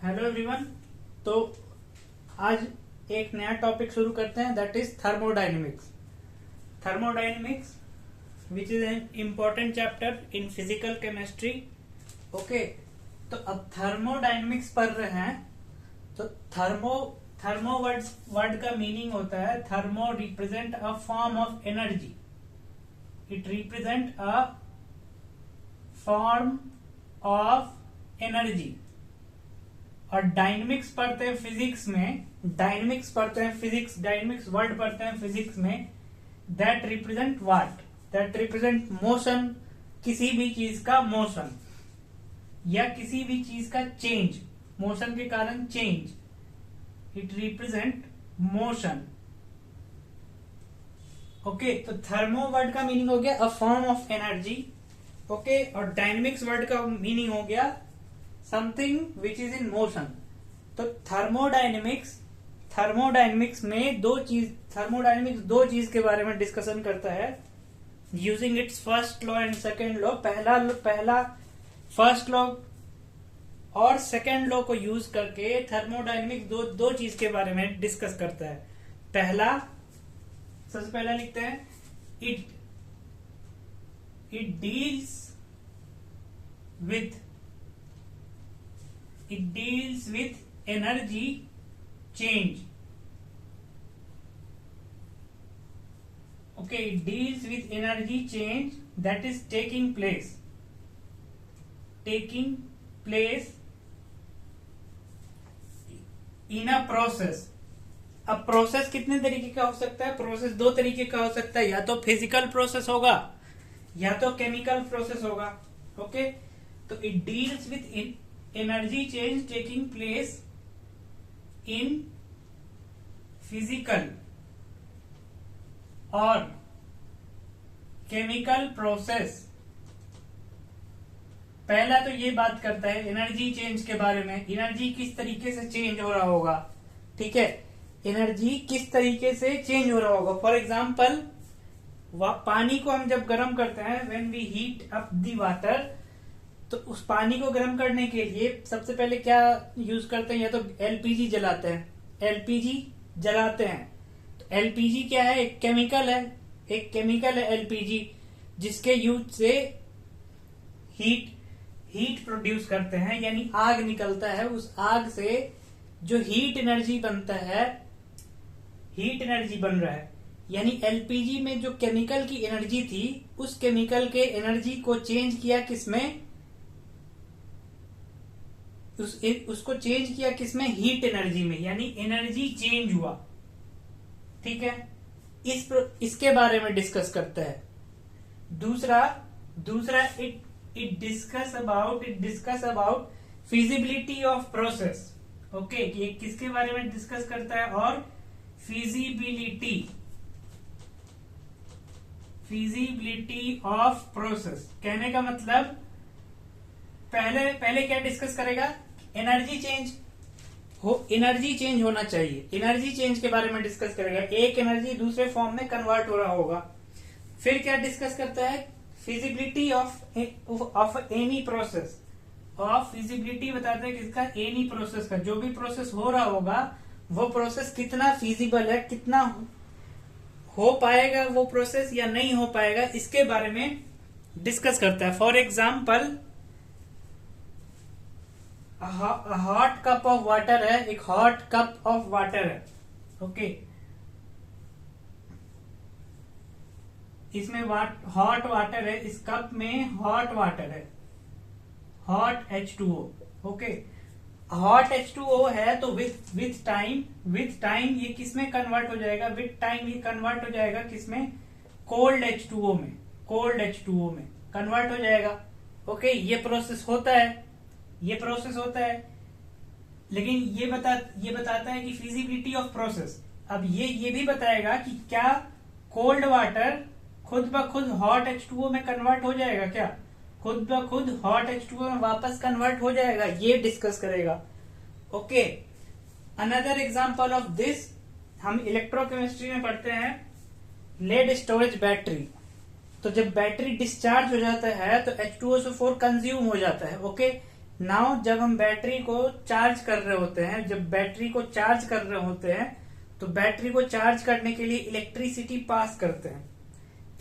Hello everyone. तो आज एक नया टॉपिक शुरू करते हैं, that is thermodynamics. Thermodynamics which is an important chapter in physical chemistry. Okay, तो अब थर्मोडायनेमिक्स पढ़ रहे हैं। तो थर्मो वर्ड का मीनिंग होता है, thermo represent a form of energy. It represent a form of energy. और डायनेमिक्स पढ़ते हैं फिजिक्स में, डायनेमिक्स पढ़ते हैं फिजिक्स, डायनेमिक्स वर्ड पढ़ते हैं फिजिक्स में। That represent what? That represent motion, किसी भी चीज का मोशन या किसी भी चीज का चेंज, मोशन के कारण change. It represent motion. Okay, तो थर्मो वर्ड का मीनिंग हो गया a form of energy. Okay, और डायनेमिक्स वर्ड का मीनिंग हो गया something which is in motion. तो थर्मोडायनेमिक्स में थर्मोडायनेमिक्स दो चीज के बारे में डिस्कशन करता है, using its first law and second law. पहला फर्स्ट लॉ और सेकेंड लॉ को यूज करके थर्मोडायनेमिक्स दो चीज के बारे में डिस्कस करता है। सबसे पहला लिखते हैं, it deals with energy change. Okay, it deals with energy change that is taking place in a process. अब प्रोसेस कितने तरीके का हो सकता है? प्रोसेस दो तरीके का हो सकता है, या तो फिजिकल प्रोसेस होगा या तो केमिकल प्रोसेस होगा। ओके, तो it deals with energy change taking place in physical और chemical process। पहला तो ये बात करता है एनर्जी चेंज के बारे में, एनर्जी किस तरीके से चेंज हो रहा होगा। ठीक है, एनर्जी किस तरीके से चेंज हो रहा होगा। फॉर एग्जाम्पल, पानी को हम जब गर्म करते हैं, when we heat up the water, तो उस पानी को गर्म करने के लिए सबसे पहले क्या यूज करते हैं? या तो एलपीजी जलाते हैं। तो एलपीजी क्या है? एक केमिकल है एलपीजी, जिसके यूज से हीट प्रोड्यूस करते हैं, यानी आग निकलता है। उस आग से जो हीट एनर्जी बन रहा है, यानी एलपीजी में जो केमिकल की एनर्जी थी, उस केमिकल के एनर्जी को चेंज किया किसमें? उसको चेंज किया किसमें? हीट एनर्जी में, यानी एनर्जी चेंज हुआ। ठीक है, इसके बारे में डिस्कस करता है। दूसरा it discuss about feasibility of process. Okay, ये किसके बारे में डिस्कस करता है? और फिजिबिलिटी ऑफ प्रोसेस। कहने का मतलब, पहले क्या डिस्कस करेगा? एनर्जी चेंज होना चाहिए, एनर्जी चेंज के बारे में डिस्कस करेगा। एक एनर्जी दूसरे फॉर्म में कन्वर्ट हो रहा होगा। फिर क्या डिस्कस करता है? Feasibility of any process. और फिजिबिलिटी बताता है किसका? एनी प्रोसेस का। जो भी प्रोसेस हो रहा होगा, वो प्रोसेस कितना फिजिबल है, कितना हो पाएगा वो प्रोसेस या नहीं हो पाएगा, इसके बारे में डिस्कस करता है। For example, hot cup of water है, एक हॉट कप ऑफ वाटर है। ओके, इसमें हॉट वाटर है, इस कप में हॉट वाटर है, hot H2O। Okay, hot H2O है, तो विथ टाइम ये किसमें कन्वर्ट हो जाएगा? विथ टाइम ये कन्वर्ट हो जाएगा किसमें? कोल्ड H2O में कन्वर्ट हो जाएगा। ओके, ये प्रोसेस होता है। लेकिन ये बताता है कि फिजिबिलिटी ऑफ प्रोसेस। अब ये भी बताएगा कि क्या कोल्ड वाटर खुद ब खुद हॉट H2O में कन्वर्ट हो जाएगा, क्या खुद ब खुद हॉट H2O में वापस कन्वर्ट हो जाएगा, ये डिस्कस करेगा। Okay, another example of this हम इलेक्ट्रोकेमिस्ट्री में पढ़ते हैं, लेड स्टोरेज बैटरी। तो जब बैटरी डिस्चार्ज हो जाता है तो H2SO4 कंज्यूम हो जाता है। ओके, नाउ जब हम बैटरी को चार्ज कर रहे होते हैं, जब बैटरी को चार्ज कर रहे होते हैं, तो बैटरी को चार्ज करने के लिए इलेक्ट्रिसिटी पास करते हैं।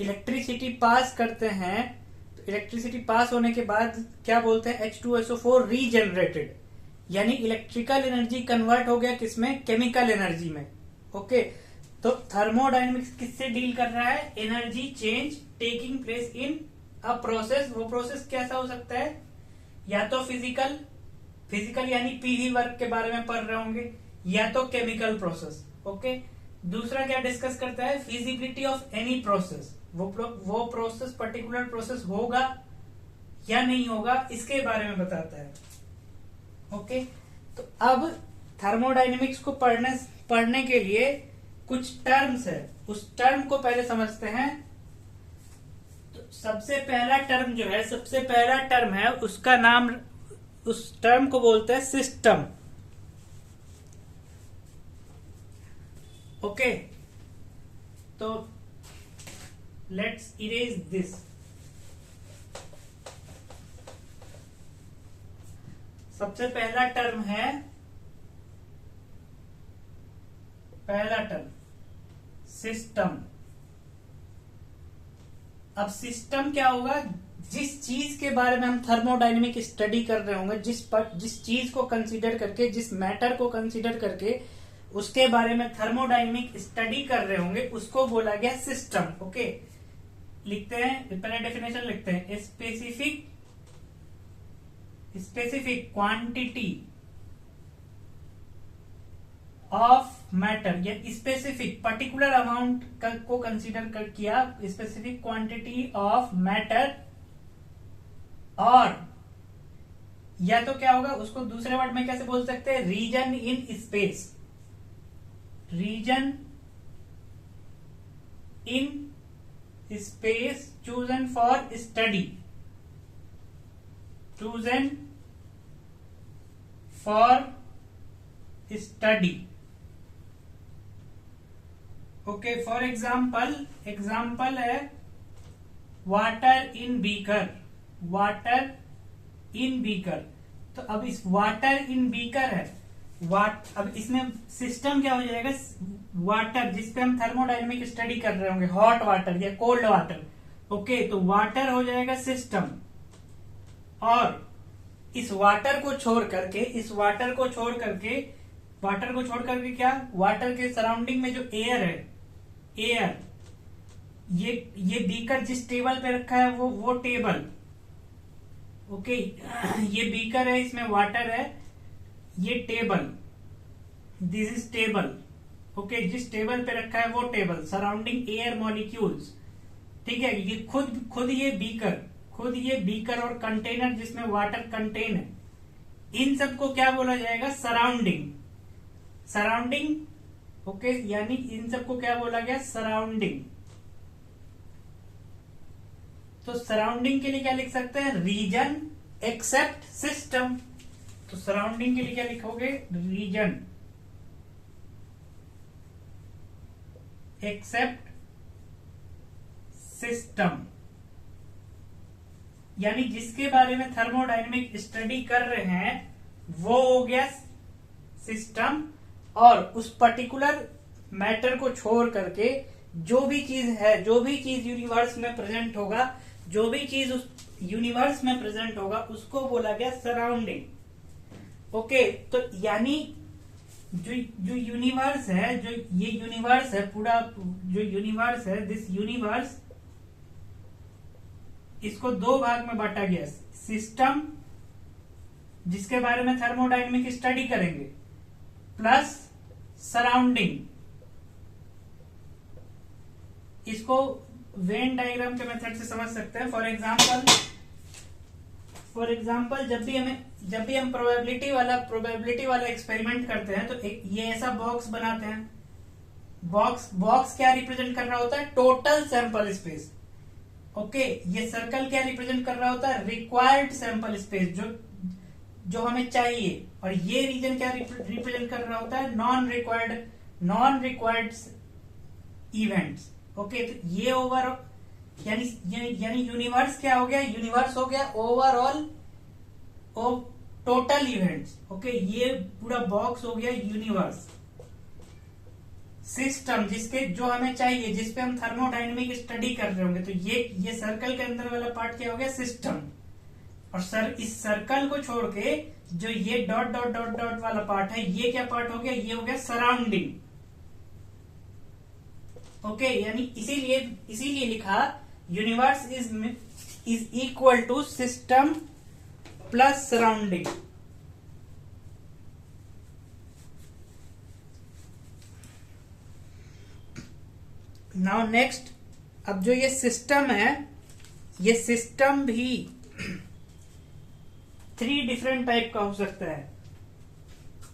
इलेक्ट्रिसिटी पास करते हैं, तो इलेक्ट्रिसिटी पास होने के बाद क्या बोलते हैं, H2SO4 रीजनरेटेड, यानी इलेक्ट्रिकल एनर्जी कन्वर्ट हो गया किसमें, केमिकल एनर्जी में। ओके, तो थर्मोडायनेमिक्स किससे डील कर रहा है, energy change taking place in a process. वो प्रोसेस कैसा हो सकता है, या तो फिजिकल यानी पीवी वर्क के बारे में पढ़ रहे होंगे, या तो केमिकल प्रोसेस। ओके, दूसरा क्या डिस्कस करता है, फिजिबिलिटी ऑफ एनी प्रोसेस, वो प्रोसेस पर्टिकुलर प्रोसेस होगा या नहीं होगा, इसके बारे में बताता है। ओके, तो अब थर्मोडायनेमिक्स को पढ़ने के लिए कुछ टर्म्स है, उस टर्म को पहले समझते हैं। तो सबसे पहला टर्म है, उसका नाम, उस टर्म को बोलते हैं सिस्टम। ओके, तो लेट्स इरेज दिस। सबसे पहला टर्म सिस्टम। अब सिस्टम क्या होगा, जिस चीज के बारे में हम थर्मोडायनेमिक स्टडी कर रहे होंगे, जिस चीज को कंसीडर करके, जिस मैटर को कंसीडर करके उसके बारे में थर्मोडायनेमिक स्टडी कर रहे होंगे, उसको बोला गया सिस्टम। ओके, लिखते हैं, पहले डेफिनेशन लिखते हैं, स्पेसिफिक क्वांटिटी ऑफ मैटर, या स्पेसिफिक पर्टिकुलर अमाउंट को कंसीडर किया, स्पेसिफिक क्वांटिटी ऑफ मैटर, और या तो क्या होगा, उसको दूसरे वर्ड में कैसे बोल सकते हैं, region in space, region in space chosen for study, chosen for study। Okay, for example है water in beaker, water in beaker. तो अब इस वाटर इन बीकर है, अब इसमें सिस्टम क्या हो जाएगा, वाटर जिसपे हम थर्मोडायनेमिक स्टडी कर रहे होंगे, हॉट वाटर या कोल्ड वाटर। ओके, तो वाटर हो जाएगा सिस्टम, और इस वाटर को छोड़ करके क्या, वाटर के सराउंडिंग में जो एयर है, ये बीकर जिस टेबल पे रखा है वो टेबल। ओके, ये बीकर है, इसमें वाटर है, ये table, this is table. Okay, जिस टेबल पे रखा है वो टेबल, सराउंडिंग एयर मॉलिक्यूल्स। ठीक है, ये खुद ये बीकर और कंटेनर जिसमें वाटर कंटेन है, इन सबको क्या बोला जाएगा, सराउंडिंग। ओके, यानी इन सबको क्या बोला गया, सराउंडिंग। तो सराउंडिंग के लिए क्या लिख सकते हैं, रीजन एक्सेप्ट सिस्टम। तो सराउंडिंग के लिए क्या लिखोगे, रीजन एक्सेप्ट सिस्टम, यानी जिसके बारे में थर्मोडायनेमिक स्टडी कर रहे हैं वो हो गया सिस्टम, और उस पर्टिकुलर मैटर को छोड़ करके जो भी चीज यूनिवर्स में प्रेजेंट होगा, जो भी चीज उस यूनिवर्स में प्रेजेंट होगा, उसको बोला गया सराउंडिंग। ओके, तो यानी जो यूनिवर्स है, जो ये यूनिवर्स है, पूरा जो यूनिवर्स है, दिस यूनिवर्स, इसको दो भाग में बांटा गया, सिस्टम जिसके बारे में थर्मोडायनेमिक स्टडी करेंगे, प्लस सराउंडिंग। इसको वेन डायग्राम के मेथड से समझ सकते हैं। फॉर एग्जाम्पल जब भी हम प्रोबेबिलिटी वाला एक्सपेरिमेंट करते हैं, तो ये ऐसा बॉक्स बनाते हैं। बॉक्स क्या रिप्रेजेंट कर रहा होता है, टोटल सैंपल स्पेस। ओके, ये सर्कल क्या रिप्रेजेंट कर रहा होता है, रिक्वायर्ड सैंपल स्पेस, जो हमें चाहिए। और ये रीजन क्या रिप्रेजेंट कर रहा होता है, नॉन रिक्वायर्ड इवेंट्स। ओके, तो ये ओवर यानी यूनिवर्स क्या हो गया, यूनिवर्स हो गया टोटल इवेंट्स। ओके, ये पूरा बॉक्स हो गया यूनिवर्स। सिस्टम जिसके जो हमें चाहिए, जिसपे हम थर्मोडायनेमिक स्टडी कर रहे होंगे, तो ये सर्कल के अंदर वाला पार्ट क्या हो गया, सिस्टम। और सर इस सर्कल को छोड़ के जो ये डॉट डॉट डॉट डॉट वाला पार्ट है, ये क्या पार्ट हो गया, ये हो गया सराउंडिंग। ओके, यानी इसीलिए लिखा universe is equal to system plus surrounding. Now next, अब जो ये सिस्टम है, ये सिस्टम भी 3 डिफरेंट टाइप का हो सकता है।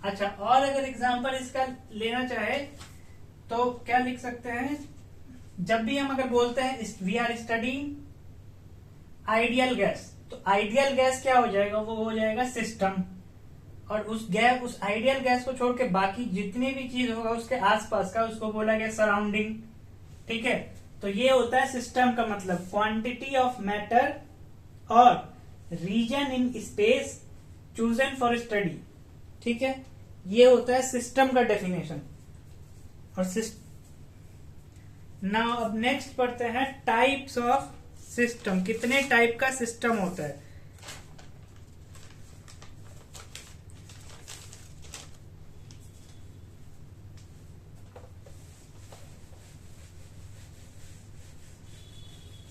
अच्छा, और अगर एग्जांपल इसका लेना चाहे तो क्या लिख सकते हैं, जब भी हम अगर बोलते हैं we are studying ideal gas, तो आइडियल गैस क्या हो जाएगा, वो हो जाएगा सिस्टम। और उस आइडियल गैस को छोड़ के बाकी जितनी भी चीज होगा उसके आसपास का, उसको बोला गया सराउंडिंग। ठीक है, तो ये होता है सिस्टम का मतलब, क्वांटिटी ऑफ मैटर और region in space chosen for study. ठीक है, ये होता है सिस्टम का डेफिनेशन। और नाउ अब नेक्स्ट पढ़ते हैं टाइप्स ऑफ सिस्टम। कितने टाइप का सिस्टम होता है।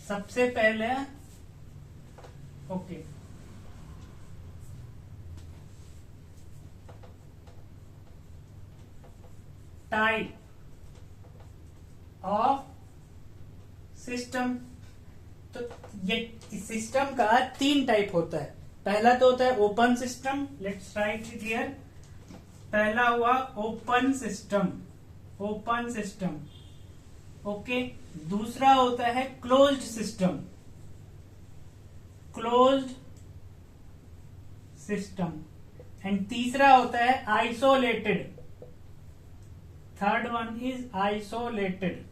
सबसे पहले ओके, टाइप ऑफ सिस्टम। तो ये सिस्टम का 3 टाइप होता है। पहला तो होता है open system, let's write it here. पहला हुआ open system, open system. Okay, दूसरा होता है closed system, closed system. And तीसरा होता है isolated, third one is isolated.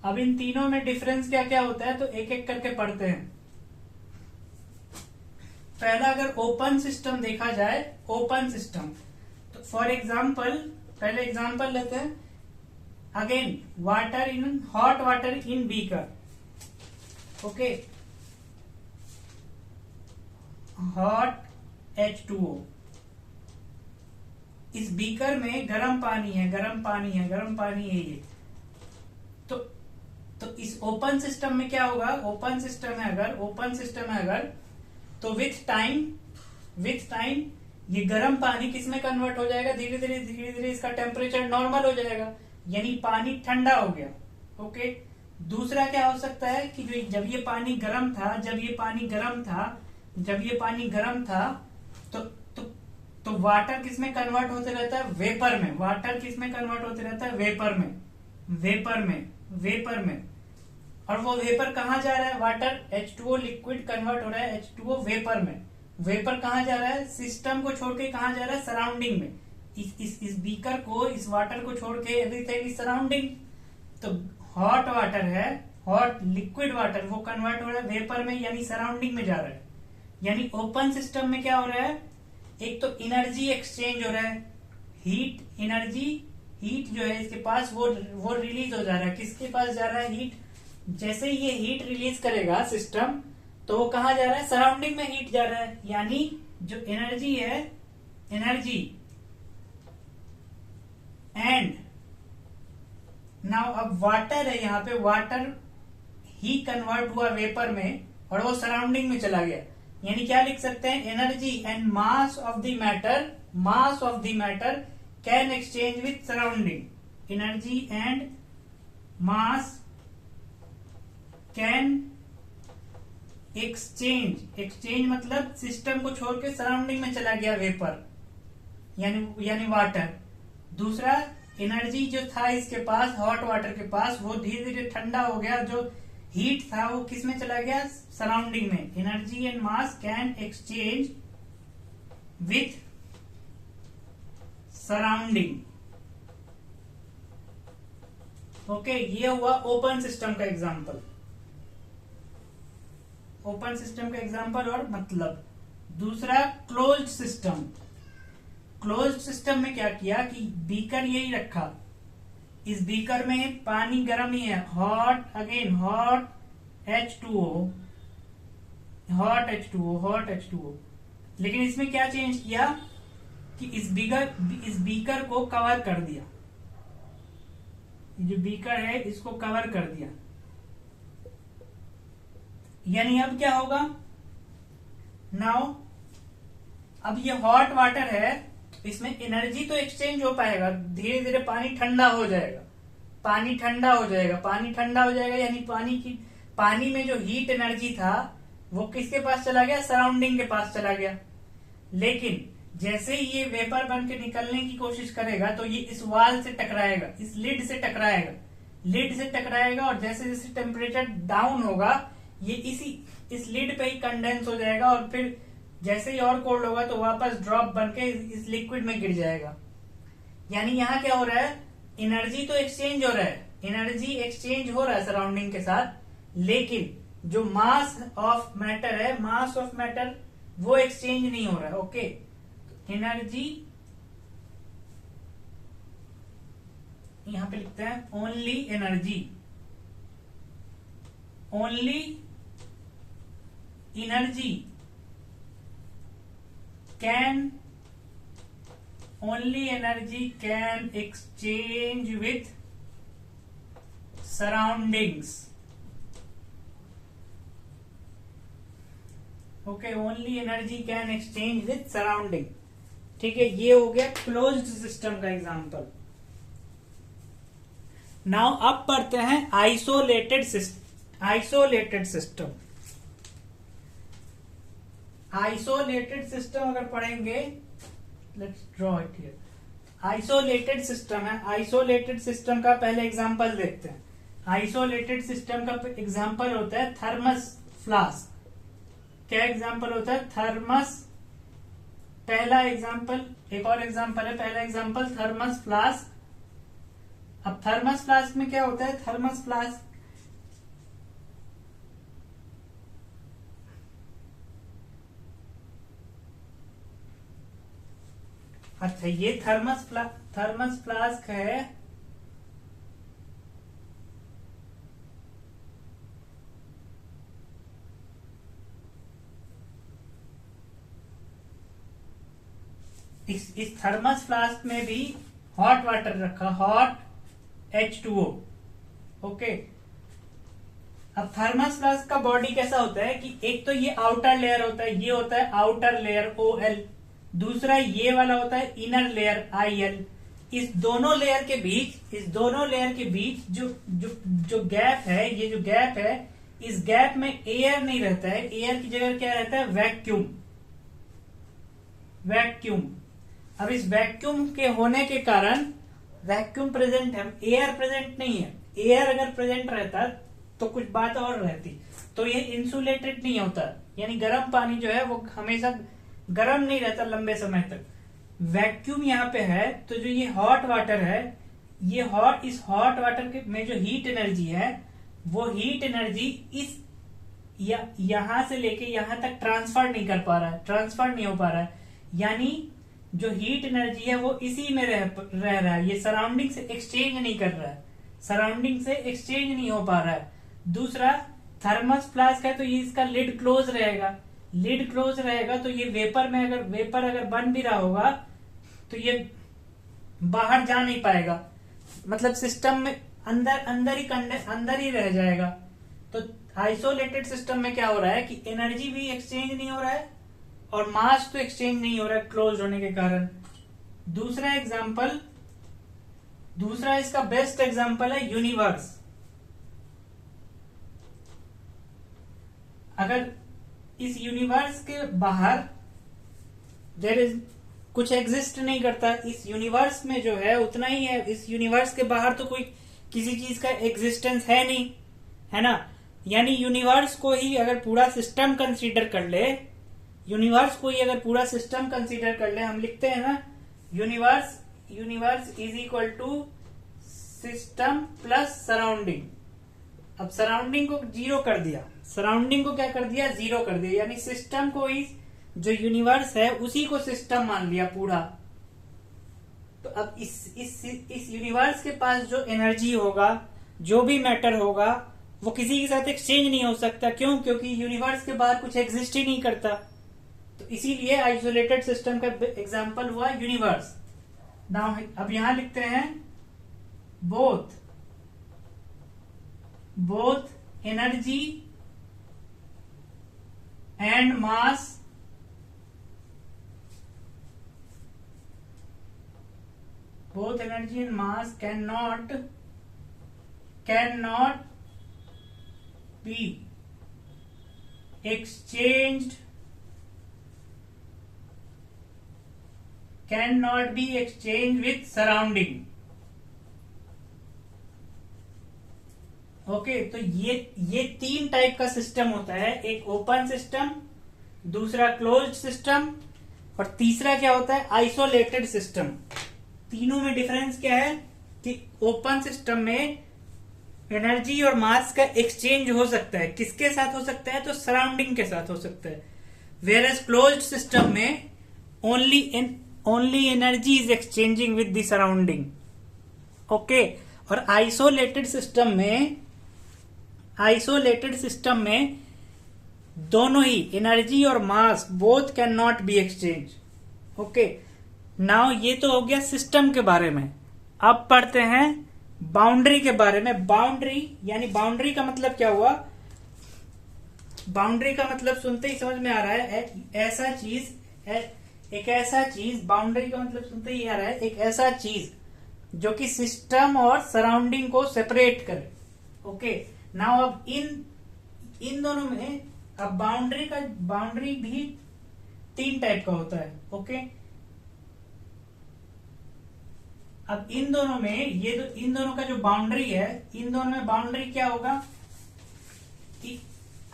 अब इन तीनों में डिफरेंस क्या क्या होता है, तो एक एक करके पढ़ते हैं। पहला अगर ओपन सिस्टम देखा जाए, ओपन सिस्टम, तो फॉर एग्जाम्पल पहले एग्जाम्पल लेते हैं। Again water in hot water in beaker. Okay, hot H2O। इस बीकर में गर्म पानी है, गर्म पानी है, गर्म पानी है ये। तो इस ओपन सिस्टम में क्या होगा, ओपन सिस्टम है अगर तो विथ टाइम ये गर्म पानी किस में कन्वर्ट हो जाएगा, धीरे धीरे इसका टेम्परेचर नॉर्मल हो जाएगा, यानी पानी ठंडा हो गया। ओके, दूसरा क्या हो सकता है कि जब ये पानी गर्म था तो वाटर किस में कन्वर्ट होते रहता है, वेपर में। वाटर किस में कन्वर्ट होते रहता है, वेपर में। और वो वेपर कहाँ जा रहा है, वाटर H2O लिक्विड कन्वर्ट हो रहा है H2O वेपर में। वेपर कहाँ जा रहा है, सिस्टम को छोड़ के कहाँ जा रहा है, सराउंडिंग में। इस बीकर को, इस वाटर को छोड़ के एवरीथिंग इज सराउंडिंग। तो हॉट वाटर है, हॉट लिक्विड वाटर, वो कन्वर्ट हो रहा है वेपर में, यानी सराउंडिंग में जा रहा है। यानी ओपन सिस्टम में क्या हो रहा है, एक तो एनर्जी एक्सचेंज हो रहा है, हीट जो है इसके पास वो रिलीज हो जा रहा है। किसके पास जा रहा है, हीट। जैसे ये हीट रिलीज करेगा सिस्टम, तो वो कहा जा रहा है, सराउंडिंग में हीट जा रहा है। यानी जो एनर्जी है, एनर्जी एंड नाउ अब वाटर है, यहाँ पे वाटर ही कन्वर्ट हुआ वेपर में और वो सराउंडिंग में चला गया। यानी क्या लिख सकते हैं, energy and mass of the matter can exchange with surrounding. Energy and mass can exchange मतलब सिस्टम को छोड़ के सराउंडिंग में चला गया वेपर, यानी वाटर। दूसरा, एनर्जी जो था इसके पास, हॉट वाटर के पास, वो धीरे धीरे ठंडा हो गया। जो हीट था वो किस में चला गया, सराउंडिंग में। Energy and mass can exchange with surrounding. Okay, ये हुआ ओपन सिस्टम का एग्जांपल। ओपन सिस्टम का एग्जांपल और मतलब। दूसरा क्लोज्ड सिस्टम। क्लोज्ड सिस्टम में क्या किया कि बीकर यही रखा, इस बीकर में पानी गर्म ही है, hot again hot H2O, hot H2O, लेकिन इसमें क्या चेंज किया कि इस बीकर को कवर कर दिया, जो बीकर है इसको कवर कर दिया। यानी अब क्या होगा, नाउ अब ये हॉट वाटर है, इसमें एनर्जी तो एक्सचेंज हो पाएगा, धीरे धीरे पानी ठंडा हो जाएगा, पानी ठंडा हो जाएगा यानी पानी में जो हीट एनर्जी था वो किसके पास चला गया, सराउंडिंग के पास चला गया। लेकिन जैसे ही ये वेपर बन के निकलने की कोशिश करेगा तो ये इस वाल से टकराएगा, इस लिड से टकराएगा और जैसे जैसे टेम्परेचर डाउन होगा ये इस लिड पे ही कंडेंस हो जाएगा और फिर जैसे ही और कोल्ड होगा तो वापस ड्रॉप बन के इस लिक्विड में गिर जाएगा। यानी यहाँ क्या हो रहा है, एनर्जी तो एक्सचेंज हो रहा है सराउंडिंग के साथ, लेकिन जो मास ऑफ मैटर वो एक्सचेंज नहीं हो रहा है। ओके, एनर्जी यहां पे लिखते हैं only energy can exchange with surroundings। Okay, only energy can exchange with surrounding. ठीक है, ये हो गया क्लोज्ड सिस्टम का एग्जांपल। नाउ अब पढ़ते हैं आइसोलेटेड सिस्टम। आइसोलेटेड सिस्टम अगर पढ़ेंगे, let's draw it here. Isolated system है, आइसोलेटेड सिस्टम का पहले एग्जांपल देखते हैं। आइसोलेटेड सिस्टम का एग्जांपल होता है थर्मस फ्लास्क। क्या एग्जांपल होता है, थर्मस। पहला एग्जांपल, एक और एग्जांपल है, पहला एग्जांपल थर्मस फ्लास्क। अब थर्मस फ्लास्क में क्या होता है, थर्मस फ्लास्क अच्छा, ये थर्मस फ्लास्क है। इस थर्मस फ्लास्क में भी हॉट वाटर रखा, हॉट H2O। ओके, अब थर्मस फ्लास्क का बॉडी कैसा होता है कि एक तो ये आउटर लेयर होता है, ये होता है आउटर लेयर OL, दूसरा ये वाला होता है इनर लेयर IL। इस दोनों लेयर के बीच जो गैप है, ये जो गैप है, इस गैप में एयर नहीं रहता है, एयर की जगह क्या रहता है, वैक्यूम। अब इस वैक्यूम के होने के कारण, वैक्यूम प्रेजेंट है, एयर प्रेजेंट नहीं है। एयर अगर प्रेजेंट रहता तो कुछ बात और रहती, तो ये इंसुलेटेड नहीं होता, यानी गर्म पानी जो है वो हमेशा गर्म नहीं रहता लंबे समय तक। वैक्यूम यहाँ पे है, तो जो ये हॉट वाटर है, इस हॉट वाटर में जो हीट एनर्जी है, वो हीट एनर्जी यहां से लेके यहां तक ट्रांसफर नहीं हो पा रहा है। यानी जो हीट एनर्जी है वो इसी में रह रहा है, ये सराउंडिंग से एक्सचेंज नहीं कर रहा है, सराउंडिंग से एक्सचेंज नहीं हो पा रहा है। दूसरा, थर्मस फ्लास्क है तो ये इसका लिड क्लोज रहेगा, तो ये वेपर अगर बन भी रहा होगा तो ये बाहर जा नहीं पाएगा, मतलब सिस्टम में अंदर ही रह जाएगा। तो आइसोलेटेड सिस्टम में क्या हो रहा है कि एनर्जी भी एक्सचेंज नहीं हो रहा है और मास तो एक्सचेंज नहीं हो रहा है क्लोज होने के कारण। दूसरा इसका बेस्ट एग्जांपल है यूनिवर्स। अगर इस यूनिवर्स के बाहर कुछ एग्जिस्ट नहीं करता, इस यूनिवर्स में जो है उतना ही है, इस यूनिवर्स के बाहर तो कोई किसी चीज का एग्जिस्टेंस है नहीं, है ना। यानी यूनिवर्स को ही अगर पूरा सिस्टम कंसीडर कर ले, हम लिखते हैं ना, universe is equal to system plus surrounding. अब सराउंडिंग को जीरो कर दिया, सराउंडिंग को क्या कर दिया, जीरो कर दिया, यानी सिस्टम को इस जो यूनिवर्स है उसी को सिस्टम मान लिया पूरा। तो अब इस यूनिवर्स के पास जो एनर्जी होगा, जो भी मैटर होगा, वो किसी के साथ एक्सचेंज नहीं हो सकता। क्यों? क्योंकि यूनिवर्स के बाहर कुछ एग्जिस्ट ही नहीं करता। तो इसीलिए आइसोलेटेड सिस्टम का एग्जांपल हुआ यूनिवर्स। नाउ अब यहां लिखते हैं both energy and mass cannot be exchanged with surrounding। Okay, तो ये तीन टाइप का सिस्टम होता है, एक ओपन सिस्टम, दूसरा क्लोज्ड सिस्टम और तीसरा क्या होता है, आइसोलेटेड सिस्टम। तीनों में डिफरेंस क्या है कि ओपन सिस्टम में एनर्जी और मास का एक्सचेंज हो सकता है। किसके साथ हो सकता है? तो सराउंडिंग के साथ हो सकता है। वेयर एज क्लोज्ड सिस्टम में only energy is exchanging with the surrounding. Okay, और आइसोलेटेड सिस्टम में दोनों ही एनर्जी और mass both can not be exchange. Okay, now ये तो हो गया सिस्टम के बारे में। अब पढ़ते हैं बाउंड्री के बारे में। बाउंड्री यानी बाउंड्री का मतलब क्या हुआ? बाउंड्री का मतलब सुनते ही समझ में आ रहा है ऐसा चीज है, एक ऐसा चीज। बाउंड्री का मतलब सुनते ही आ रहा है एक ऐसा चीज जो कि सिस्टम और सराउंडिंग को सेपरेट करे। ओके, नाउ अब इन दोनों में अब बाउंड्री भी तीन टाइप का होता है। ओके, अब इन दोनों में इन दोनों का जो बाउंड्री है, इन दोनों में बाउंड्री क्या होगा?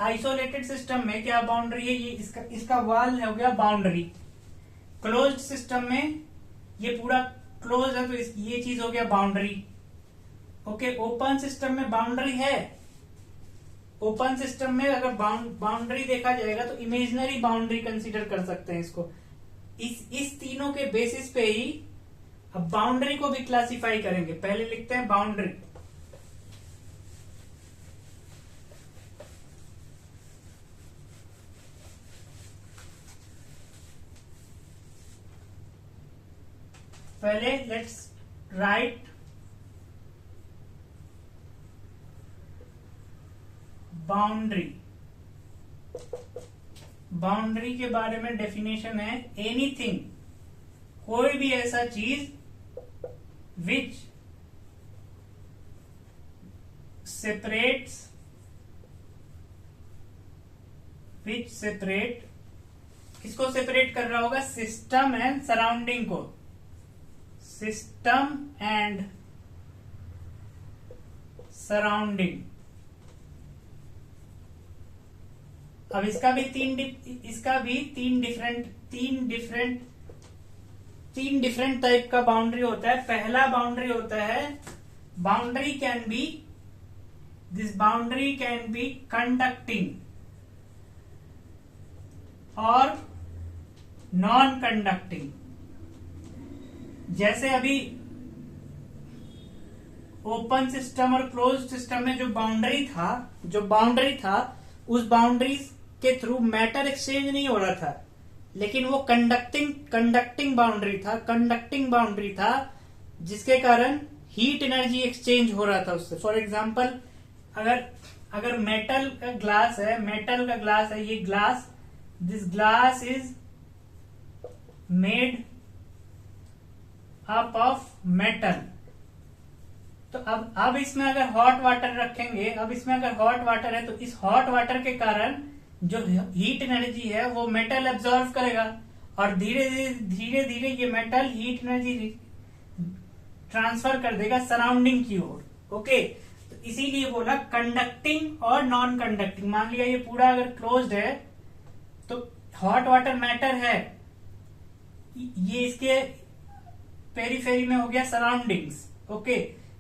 आइसोलेटेड सिस्टम में क्या बाउंड्री है? ये इसका वॉल हो गया बाउंड्री। क्लोज्ड सिस्टम में ये पूरा क्लोज है तो ये चीज हो गया बाउंड्री। ओके, ओपन सिस्टम में बाउंड्री है। ओपन सिस्टम में अगर बाउंड्री देखा जाएगा तो इमेजिनरी बाउंड्री कंसीडर कर सकते हैं इसको। इस तीनों के बेसिस पे ही अब बाउंड्री को भी क्लासिफाई करेंगे। पहले लिखते हैं बाउंड्री। पहले लेट्स राइट बाउंड्री। बाउंड्री के बारे में डेफिनेशन है एनीथिंग, कोई भी ऐसा चीज विच सेपरेट किसको सेपरेट कर रहा होगा? सिस्टम एंड सराउंडिंग को। System and surrounding. अब इसका भी तीन डिफरेंट टाइप का बाउंड्री होता है। पहला बाउंड्री होता है this boundary can be conducting और नॉन कंडक्टिंग। जैसे अभी ओपन सिस्टम और क्लोज्ड सिस्टम में जो बाउंड्री था उस बाउंड्री के थ्रू मैटर एक्सचेंज नहीं हो रहा था, लेकिन वो कंडक्टिंग बाउंड्री था जिसके कारण हीट एनर्जी एक्सचेंज हो रहा था उससे। फॉर एग्जांपल अगर मेटल का ग्लास है, ये glass, this glass is made up of metal. तो अब इसमें अगर हॉट वाटर रखेंगे, है तो इस हॉट वाटर के कारण जो हीट एनर्जी है वो मेटल एब्जॉर्व करेगा और धीरे धीरे ये मेटल हीट एनर्जी ट्रांसफर कर देगा सराउंडिंग की ओर। ओके, तो इसीलिए बोला कंडक्टिंग और नॉन कंडक्टिंग। मान लिया ये पूरा अगर क्लोज्ड है तो हॉट वाटर मैटर है, ये इसके पेरीफेरी में हो गया सराउंडिंग्स। ओके,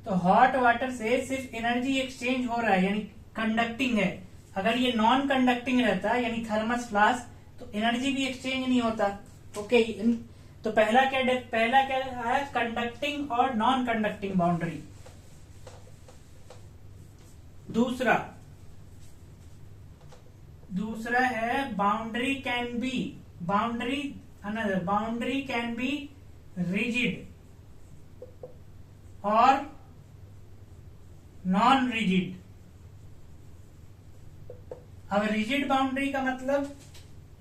तो हॉट वाटर से सिर्फ एनर्जी एक्सचेंज हो रहा है, यानी कंडक्टिंग है। अगर ये नॉन कंडक्टिंग रहता यानी थर्मस फ्लास्क, तो एनर्जी भी एक्सचेंज नहीं होता। ओके, तो पहला क्या है, कंडक्टिंग और नॉन कंडक्टिंग बाउंड्री। दूसरा है बाउंड्री कैन बी रिजिड और नॉन रिजिड। अब रिजिड बाउंड्री का मतलब,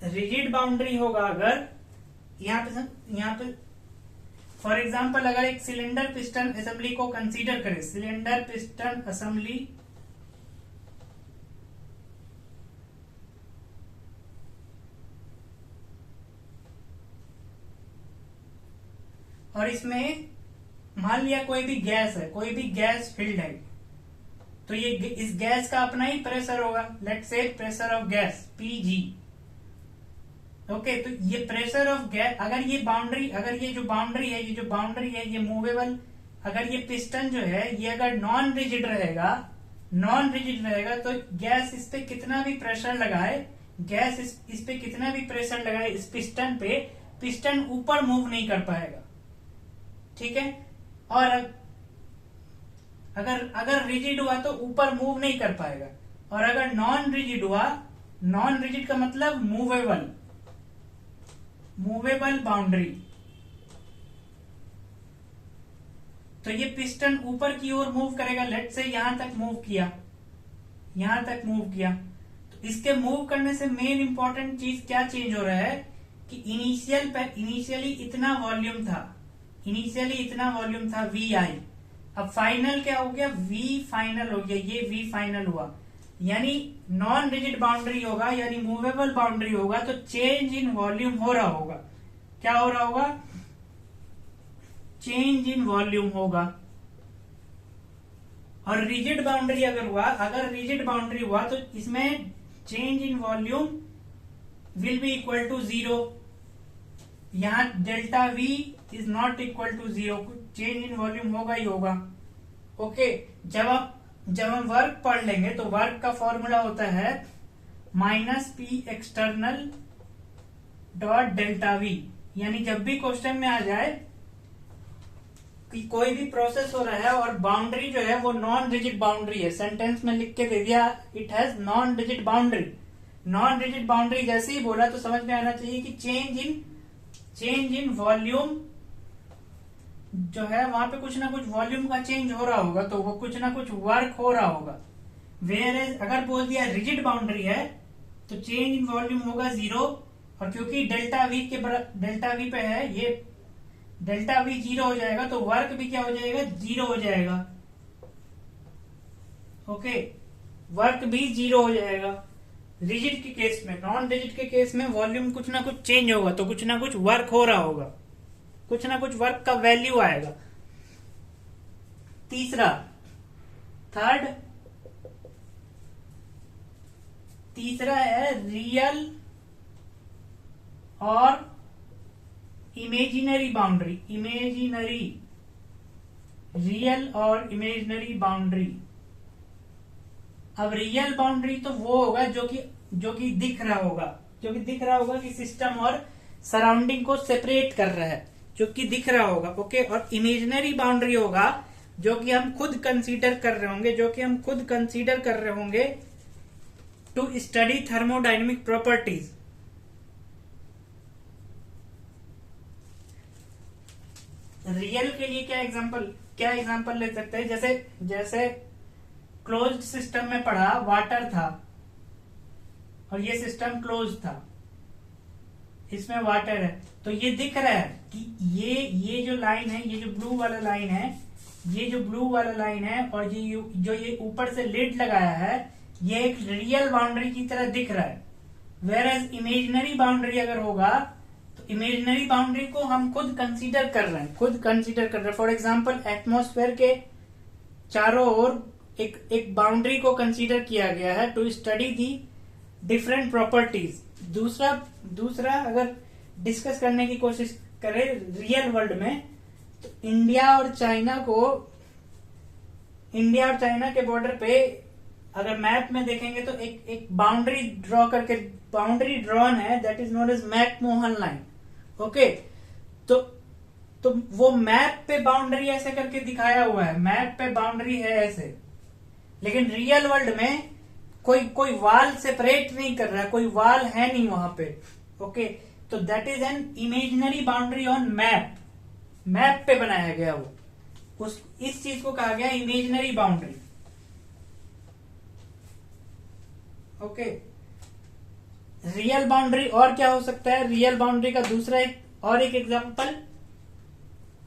रिजिड बाउंड्री होगा अगर यहाँ पे फॉर एग्जांपल अगर एक सिलेंडर पिस्टन असेंबली को कंसीडर करें, सिलेंडर पिस्टन असेंबली और इसमें मान लिया कोई भी गैस फिल्ड है, तो ये इस गैस का अपना ही प्रेशर होगा, let's say pressure of gas PG. Okay, तो ये प्रेशर ऑफ गैस, अगर ये जो बाउंड्री है ये मूवेबल, अगर ये पिस्टन जो है ये अगर नॉन रिजिड रहेगा तो गैस इस पे कितना भी प्रेशर लगाए, इस पिस्टन पे, पिस्टन ऊपर मूव नहीं कर पाएगा। ठीक है, और अगर रिजिड हुआ तो ऊपर मूव नहीं कर पाएगा, और अगर नॉन रिजिड का मतलब मूवेबल बाउंड्री, तो ये पिस्टन ऊपर की ओर मूव करेगा। लेट्स से यहां तक मूव किया, तो इसके मूव करने से मेन इंपॉर्टेंट चीज क्या चेंज हो रहा है कि इनिशियली इतना वॉल्यूम था वी आई, अब फाइनल क्या हो गया, वी फाइनल हो गया, ये वी फाइनल हुआ। यानी नॉन रिजिड बाउंड्री होगा, यानी मूवेबल बाउंड्री होगा, तो चेंज इन वॉल्यूम हो रहा होगा। क्या हो रहा होगा, चेंज इन वॉल्यूम होगा। और रिजिड बाउंड्री अगर हुआ तो इसमें change in volume will be equal to 0। यहां delta V is not equal to 0, change in volume होगा ही होगा। ओके, जब हम वर्क पढ़ लेंगे तो वर्क का फॉर्मूला होता है -P external dot delta we. यानी जब भी क्वेश्चन में आ जाए कि कोई भी प्रोसेस हो रहा है और बाउंड्री जो है वो नॉन रिजिड बाउंड्री है, सेंटेंस में लिख के दे दिया it has non rigid boundary, जैसे ही बोला तो समझ में आना चाहिए कि चेंज इन वॉल्यूम जो है वहां पे कुछ ना कुछ वॉल्यूम का चेंज हो रहा होगा, तो वो कुछ ना कुछ वर्क हो रहा होगा। वेयर अगर बोल दिया रिजिड बाउंड्री है तो चेंज इन वॉल्यूम होगा 0, और क्योंकि डेल्टा वी पे है, ये डेल्टा वी 0 हो जाएगा, तो वर्क भी क्या हो जाएगा, 0 हो जाएगा। ओके, वर्क भी 0 हो जाएगा रिजिड के केस में। नॉन रिजिड के केस में वॉल्यूम कुछ ना कुछ चेंज होगा, तो कुछ ना कुछ वर्क हो रहा होगा, कुछ ना कुछ वर्क का वैल्यू आएगा। तीसरा है रियल और इमेजिनरी बाउंड्री। रियल और इमेजिनरी बाउंड्री। अब रियल बाउंड्री तो वो होगा जो कि दिख रहा होगा कि सिस्टम और सराउंडिंग को सेपरेट कर रहा है, जो कि दिख रहा होगा। ओके, और इमेजिनरी बाउंड्री होगा जो कि हम खुद कंसीडर कर रहे होंगे, to study thermodynamic properties. Real के लिए क्या एग्जांपल ले सकते हैं, जैसे क्लोज्ड सिस्टम में पढ़ा, वाटर था और ये सिस्टम क्लोज था, इसमें वाटर है, तो ये दिख रहा है कि ये जो लाइन है, ये जो ब्लू वाला लाइन है और ये ऊपर से लिड लगाया है, ये एक रियल बाउंड्री की तरह दिख रहा है। वेयर एज इमेजिनरी बाउंड्री अगर होगा तो इमेजिनरी बाउंड्री को हम खुद कंसीडर कर रहे हैं। फॉर एग्जाम्पल एटमॉस्फेयर के चारों ओर एक बाउंड्री को कंसीडर किया गया है to study the different properties. दूसरा अगर डिस्कस करने की कोशिश करें रियल वर्ल्ड में, तो इंडिया और चाइना को इंडिया और चाइना के बॉर्डर पे अगर मैप में देखेंगे तो एक बाउंड्री ड्रॉ करके बाउंड्री ड्रॉन है, that is known as McMahon line. Okay, तो वो मैप पे बाउंड्री ऐसे करके दिखाया हुआ है, मैप पे बाउंड्री है ऐसे, लेकिन रियल वर्ल्ड में कोई वाल सेपरेट नहीं कर रहा है, कोई वाल है नहीं वहां पे। ओके, तो that is an imaginary boundary on map, map पे बनाया गया वो, इस चीज को कहा गया imaginary boundary. Okay, real boundary और क्या हो सकता है? रियल बाउंड्री का दूसरा एक एग्जांपल,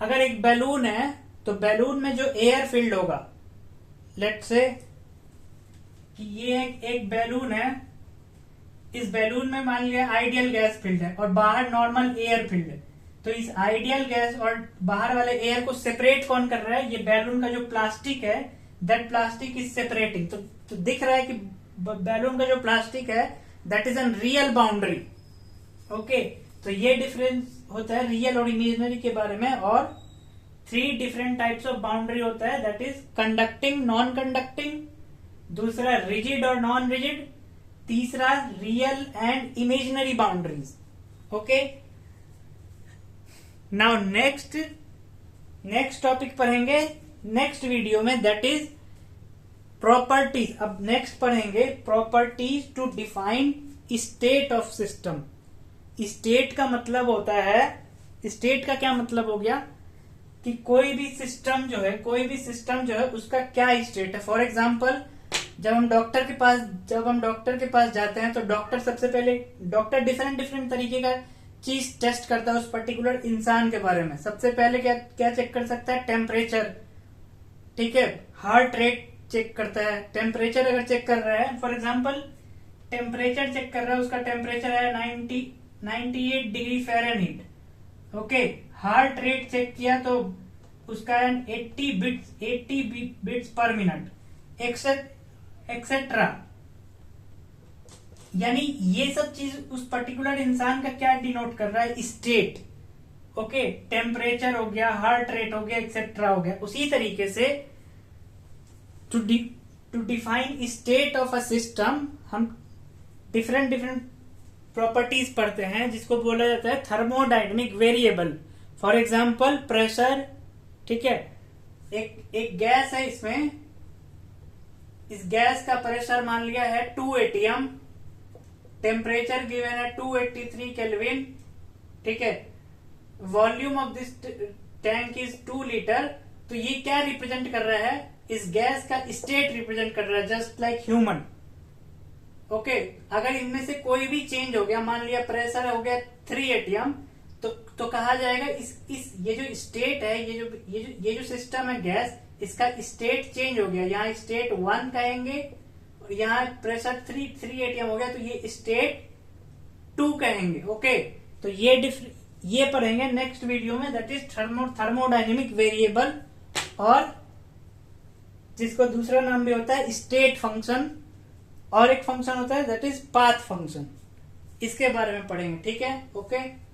अगर एक बैलून है तो बैलून में जो एयर फिल्ड होगा, लेट्स से कि ये एक बैलून है, इस बैलून में मान लिया आइडियल गैस फिल्ड है और बाहर नॉर्मल एयर फिल्ड है, तो इस आइडियल गैस और बाहर वाले एयर को सेपरेट कौन कर रहा है? ये बैलून का जो प्लास्टिक है, दैट प्लास्टिक इज सेपरेटिंग। तो दिख रहा है कि बैलून का जो प्लास्टिक है that is an real boundary. Okay, तो ये डिफरेंस होता है रियल और इमेजिनरी के बारे में। और 3 डिफरेंट टाइप्स ऑफ बाउंड्री होता है, that is conducting, non conducting, दूसरा रिजिड और नॉन रिजिड, तीसरा real and imaginary boundaries. Okay, now next topic पढ़ेंगे नेक्स्ट वीडियो में, दैट इज प्रॉपर्टीज। अब नेक्स्ट पढ़ेंगे properties to define state of system. State का मतलब होता है, स्टेट का क्या मतलब हो गया कि कोई भी सिस्टम जो है उसका क्या स्टेट है। फॉर एग्जाम्पल, जब हम डॉक्टर के पास जाते हैं तो डॉक्टर डिफरेंट तरीके का चीज टेस्ट करता है उस पर्टिकुलर इंसान के बारे में। सबसे पहले क्या चेक कर सकता है? टेम्परेचर, ठीक है, हार्ट रेट चेक करता है। टेम्परेचर अगर चेक कर रहा है, फॉर एग्जाम्पल टेम्परेचर चेक कर रहा है, उसका टेम्परेचर है 98 degree Fahrenheit. Okay, heart rate check किया तो उसका 80 बीट्स पर मिनट, एक्सेट्रा। यानी ये सब चीज उस पर्टिकुलर इंसान का क्या डिनोट कर रहा है? स्टेट। ओके, टेम्परेचर हो गया, हार्ट रेट हो गया, एक्सेट्रा हो गया। उसी तरीके से to define state of a system हम डिफरेंट प्रॉपर्टीज पढ़ते हैं, जिसको बोला जाता है thermodynamic variable. For example pressure, ठीक है, एक गैस है, इसमें इस गैस का प्रेशर मान लिया है 2 atm, टेम्परेचर गिवन है 283 केल्विन, ठीक है, volume of this tank is 2 litre. तो ये क्या रिप्रेजेंट कर रहा है? इस गैस का स्टेट रिप्रेजेंट कर रहा है, जस्ट लाइक ह्यूमन। ओके, अगर इनमें से कोई भी चेंज हो गया, मान लिया प्रेशर हो गया 3 atm, तो कहा जाएगा ये जो स्टेट है, ये जो सिस्टम है गैस, इसका स्टेट चेंज हो गया। यहाँ स्टेट 1 कहेंगे, यहाँ प्रेशर 3 atm हो गया तो ये स्टेट 2 कहेंगे। ओके, तो ये पढ़ेंगे नेक्स्ट वीडियो में, दैट इज थर्मोडायनेमिक वेरिएबल, और जिसको दूसरा नाम भी होता है स्टेट फंक्शन, और एक फंक्शन होता है दैट इज पाथ फंक्शन। इसके बारे में पढ़ेंगे, ठीक है। ओके।